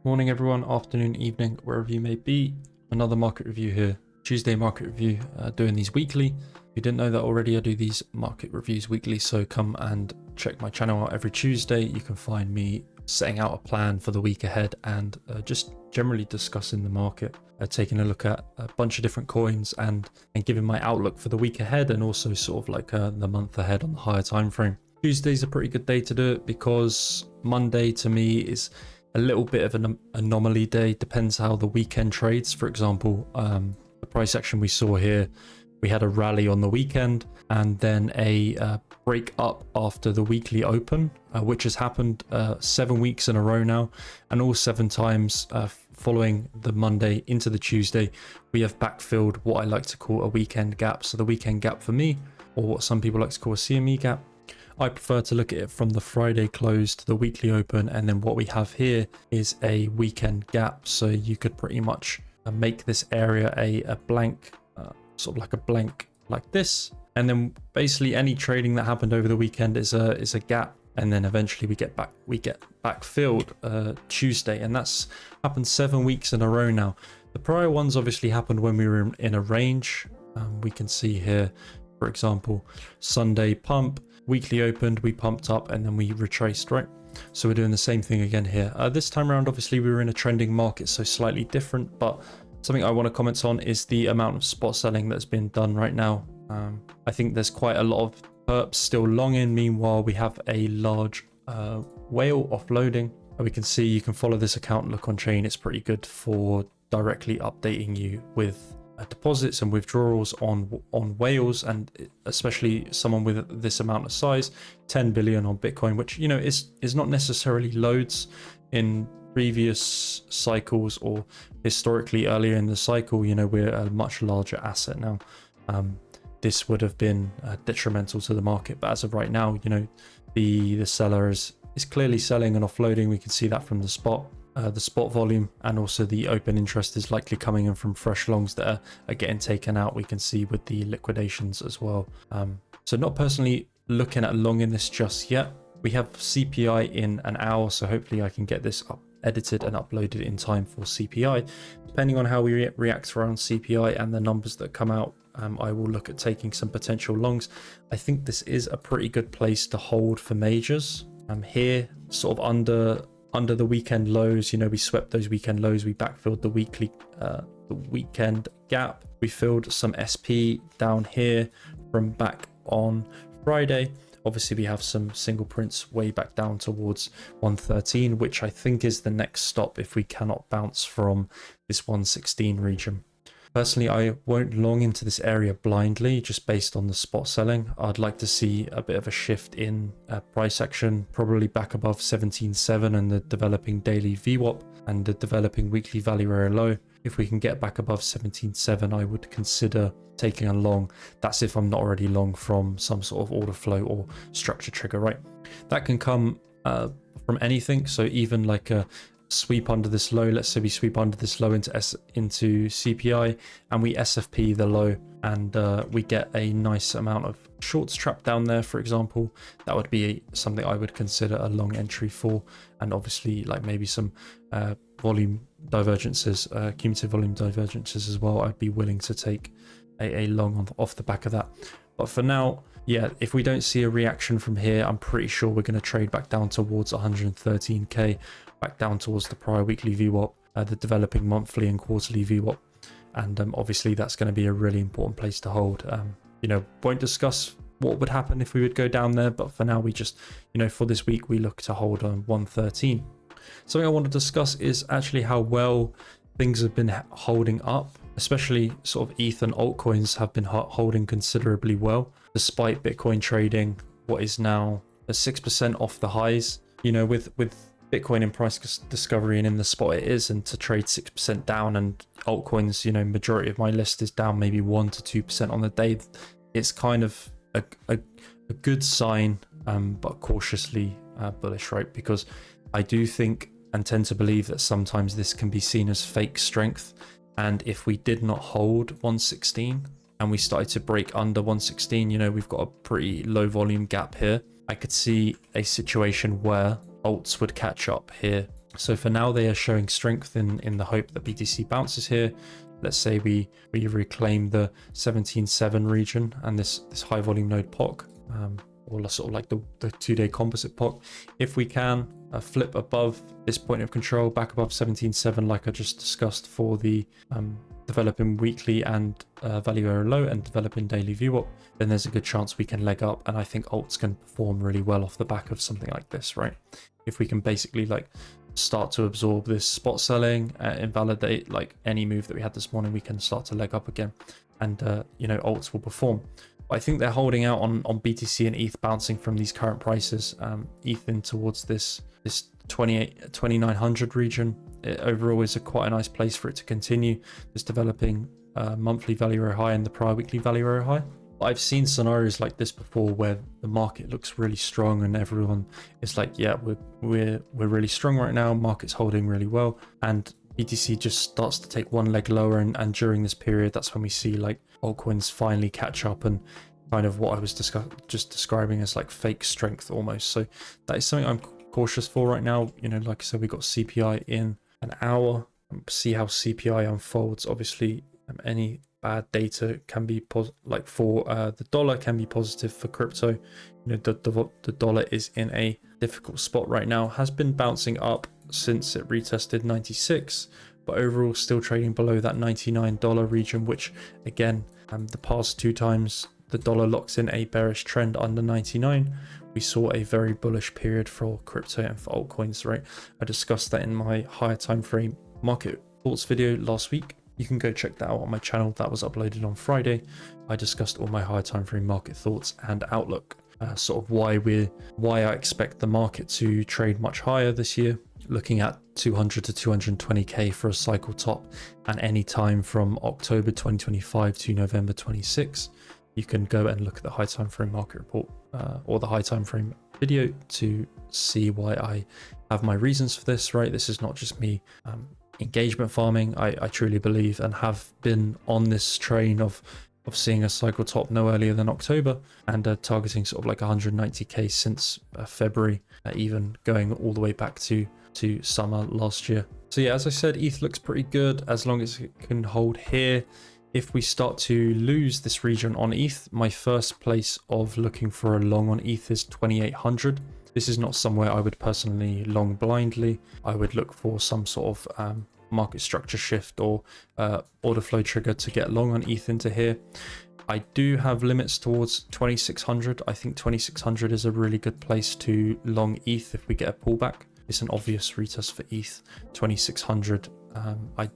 Morning everyone, afternoon, evening, wherever you may be. Another market review here. Tuesday market review, doing these weekly. If you didn't know that already, I do these market reviews weekly, so come and check my channel out every Tuesday. You can find me setting out a plan for the week ahead and just generally discussing the market, taking a look at a bunch of different coins and giving my outlook for the week ahead and also sort of like the month ahead on the higher time frame. Tuesday's a pretty good day to do it because Monday to me is a little bit of an anomaly day. Depends how the weekend trades. For example, the price action we saw here, we had a rally on the weekend and then a break up after the weekly open, which has happened 7 weeks in a row now, and all 7 times following the Monday into the Tuesday, we have backfilled what I like to call a weekend gap. So the weekend gap for me, or what some people like to call a CME gap, I prefer to look at it from the Friday close to the weekly open, and then what we have here is a weekend gap. So you could pretty much make this area a blank, sort of like a blank like this, and then basically any trading that happened over the weekend is a gap, and then eventually we get back filled Tuesday, and that's happened 7 weeks in a row now. The prior ones obviously happened when we were in a range. We can see here, for example, Sunday pump. Weekly opened, we pumped up, and then we retraced, right? So we're doing the same thing again here. This time around, obviously, we were in a trending market, so slightly different, but something I want to comment on is the amount of spot selling that's been done right now. I think there's quite a lot of perps still long in. Meanwhile, we have a large whale offloading. We can see, you can follow this account, look on chain. It's pretty good for directly updating you with deposits and withdrawals on whales, and especially someone with this amount of size, 10 billion on Bitcoin, which, you know, is not necessarily loads in previous cycles or historically earlier in the cycle. You know, we're a much larger asset now. This would have been detrimental to the market, but as of right now, you know, the seller is clearly selling and offloading. We can see that from the spot volume, and also the open interest is likely coming in from fresh longs that are getting taken out. We can see with the liquidations as well. So not personally looking at long in this just yet. We have CPI in an hour, so hopefully I can get this edited and uploaded in time for CPI. Depending on how we react around CPI and the numbers that come out, I will look at taking some potential longs. I think this is a pretty good place to hold for majors. Here, sort of under the weekend lows, you know, we swept those weekend lows, we backfilled the weekend gap, we filled some SP down here from back on Friday. Obviously we have some single prints way back down towards 113, which I think is the next stop if we cannot bounce from this 116 region. Personally, I won't long into this area blindly, just based on the spot selling. I'd like to see a bit of a shift in price action, probably back above 17.7 and the developing daily VWAP and the developing weekly value area low. If we can get back above 17.7, I would consider taking a long. That's if I'm not already long from some sort of order flow or structure trigger, right? That can come from anything. So even like a sweep under this low, let's say we sweep under this low into CPI and we SFP the low, and we get a nice amount of shorts trapped down there, for example. That would be something I would consider a long entry for, and obviously like maybe some volume divergences, cumulative volume divergences as well. I'd be willing to take a long off the back of that. But for now, yeah, if we don't see a reaction from here, I'm pretty sure we're going to trade back down towards 113k, back down towards the prior weekly VWAP, the developing monthly and quarterly VWAP, and obviously that's going to be a really important place to hold. You know, won't discuss what would happen if we would go down there, but for now we just, you know, for this week we look to hold on 113. Something I want to discuss is actually how well things have been holding up, especially sort of ETH and altcoins have been holding considerably well, despite Bitcoin trading what is now a 6% off the highs. You know, with Bitcoin in price discovery and in the spot it is, and to trade 6% down, and altcoins, you know, majority of my list is down maybe 1 to 2% on the day. It's kind of a good sign, but cautiously bullish, right? Because I do think and tend to believe that sometimes this can be seen as fake strength. And if we did not hold 116 and we started to break under 116, you know, we've got a pretty low volume gap here. I could see a situation where alts would catch up here So for now, they are showing strength in the hope that BTC bounces here. Let's say we reclaim the 17.7 region and this high volume node POC, or sort of like the 2-day composite POC. If we can flip above this point of control, back above 17.7, like I just discussed for the developing weekly and value area low and developing daily VWAP, then there's a good chance we can leg up. And I think alts can perform really well off the back of something like this, right? If we can basically like start to absorb this spot selling, invalidate like any move that we had this morning, we can start to leg up again, and you know, alts will perform. I think they're holding out on BTC and ETH bouncing from these current prices. ETH in towards this 2900 region. It overall is quite a nice place for it to continue. It's developing monthly value area high and the prior weekly value area high. I've seen scenarios like this before where the market looks really strong and everyone is like, yeah, we're really strong right now, market's holding really well, and BTC just starts to take one leg lower, and during this period, that's when we see like altcoins finally catch up and kind of what I was just describing as like fake strength almost. So that is something I'm cautious for right now. You know, like I said, we got CPI in an hour, see how CPI unfolds. Obviously, any bad data can be like for the dollar can be positive for crypto. You know, the dollar is in a difficult spot right now, has been bouncing up since it retested 96, but overall still trading below that $99 region, which again, the past 2 times the dollar locks in a bearish trend under 99, we saw a very bullish period for crypto and for altcoins, right? I discussed that in my higher time frame market thoughts video last week. You can go check that out on my channel. That was uploaded on Friday. I discussed all my higher time frame market thoughts and outlook, sort of why I expect the market to trade much higher this year, looking at 200 to 220k for a cycle top, and any time from October 2025 to November 26. You can go and look at the high time frame market report or the high time frame video to see why I have my reasons for this, right? This is not just me engagement farming. I truly believe and have been on this train of seeing a cycle top no earlier than October, and targeting sort of like 190k since February, even going all the way back to summer last year. So yeah, as I said, ETH looks pretty good as long as it can hold here. If we start to lose this region on ETH, my first place of looking for a long on ETH is 2800. This is not somewhere I would personally long blindly. I would look for some sort of market structure shift or order flow trigger to get long on ETH into here. I do have limits towards 2600. I think 2600 is a really good place to long ETH if we get a pullback. It's an obvious retest for ETH. 2600. I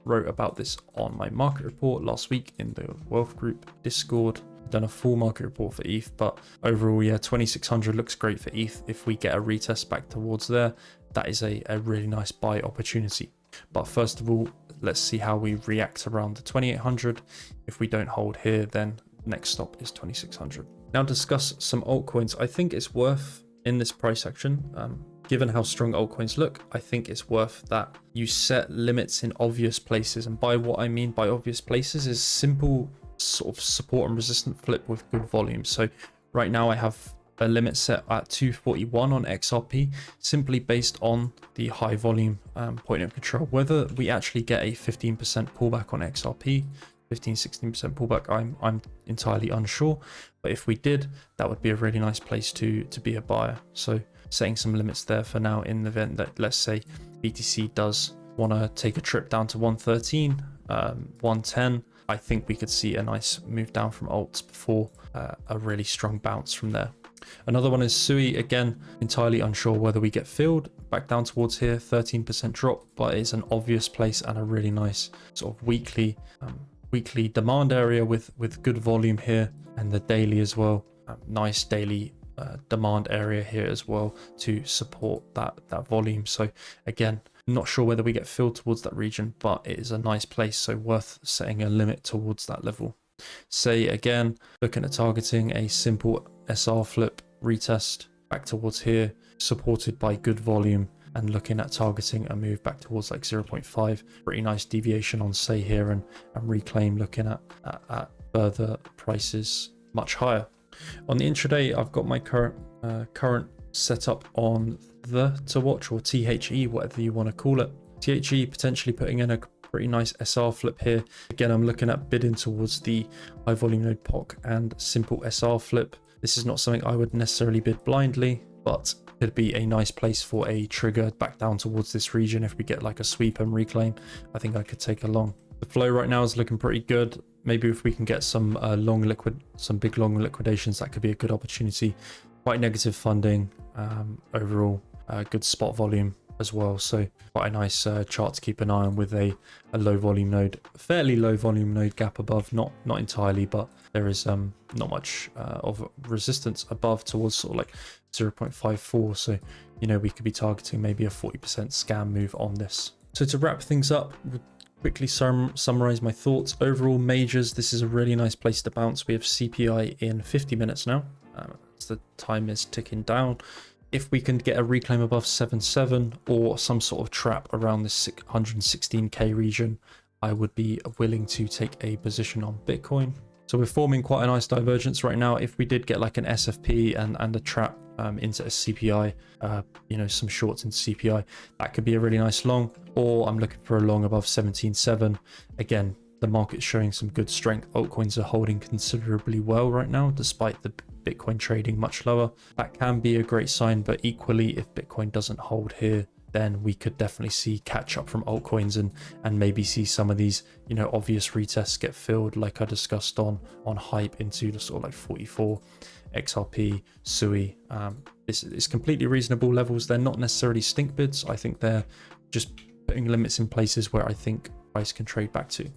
wrote about this on my market report last week in the Wealth Group Discord. I've done a full market report for ETH, but overall, yeah, 2600 looks great for ETH. If we get a retest back towards there, that is a really nice buy opportunity. But first of all, let's see how we react around the 2800. If we don't hold here, then next stop is 2600. Now discuss some altcoins. I think it's worth in this price action, given how strong altcoins look, I think it's worth that you set limits in obvious places. And by what I mean by obvious places is simple sort of support and resistance flip with good volume. So right now I have a limit set at 241 on XRP, simply based on the high volume point of control. Whether we actually get a 15% pullback on XRP, 15-16% pullback, I'm entirely unsure, but if we did, that would be a really nice place to be a buyer. So setting some limits there for now in the event that, let's say, BTC does want to take a trip down to 113, 110, I think we could see a nice move down from alts before a really strong bounce from there. Another one is Sui. Again, entirely unsure whether we get filled back down towards here, 13% drop, but it's an obvious place and a really nice sort of weekly demand area with good volume here, and the daily as well. Nice daily demand area here as well to support that volume. So again, not sure whether we get filled towards that region, but it is a nice place, so worth setting a limit towards that level. Say again, looking at targeting a simple SR flip retest back towards here, supported by good volume, and looking at targeting a move back towards like 0.5. Pretty nice deviation on say here, and reclaim looking at further prices much higher. On the intraday, I've got my current setup on to watch, or THE, whatever you want to call it. THE potentially putting in a pretty nice SR flip here. Again, I'm looking at bidding towards the high volume node POC and simple SR flip. This is not something I would necessarily bid blindly, but could be a nice place for a trigger back down towards this region. If we get like a sweep and reclaim, I think I could take a long. The flow right now is looking pretty good. Maybe if we can get some big long liquidations, that could be a good opportunity. Quite negative funding overall, good spot volume as well, so quite a nice chart to keep an eye on, with a low volume node, fairly low volume node gap above, not entirely, but there is not much of resistance above towards sort of like 0.54, so you know, we could be targeting maybe a 40% scam move on this. So to wrap things up, quickly summarize my thoughts. Overall majors, this is a really nice place to bounce. We have CPI in 50 minutes now, as the time is ticking down. If we can get a reclaim above 7.7 or some sort of trap around this 116k region, I would be willing to take a position on Bitcoin. So we're forming quite a nice divergence right now. If we did get like an SFP and a trap into a CPI, you know, some shorts into CPI, that could be a really nice long. Or I'm looking for a long above 17.7. Again, the market's showing some good strength. Altcoins are holding considerably well right now, despite the Bitcoin trading much lower. That can be a great sign, but equally, if Bitcoin doesn't hold here, then we could definitely see catch up from altcoins and maybe see some of these, you know, obvious retests get filled, like I discussed on hype, into the sort of like 44 XRP, SUI. This is completely reasonable levels. They're not necessarily stink bids. I think they're just putting limits in places where I think price can trade back to.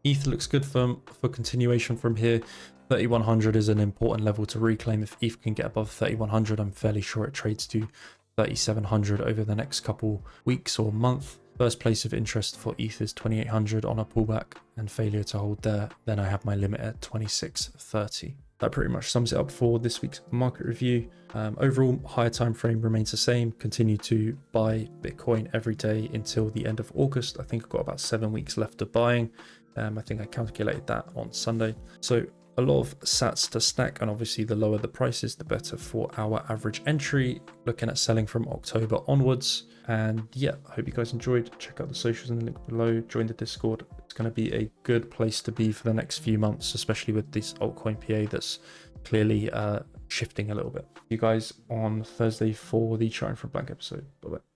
ETH looks good for continuation from here. 3100 is an important level to reclaim. If ETH can get above 3100, I'm fairly sure it trades to 3700 over the next couple weeks or month. First place of interest for ETH is 2800 on a pullback, and failure to hold there, then I have my limit at 2630. That pretty much sums it up for this week's market review. Overall, higher time frame remains the same. Continue to buy Bitcoin every day until the end of August. I think I've got about 7 weeks left of buying. I think I calculated that on Sunday. So a lot of sats to stack, and obviously the lower the prices, the better for our average entry. Looking at selling from October onwards. And yeah, I hope you guys enjoyed. Check out the socials in the link below. Join the Discord. It's going to be a good place to be for the next few months, especially with this altcoin PA that's clearly shifting a little bit. See you guys on Thursday for the Charting from Blank episode. Bye bye.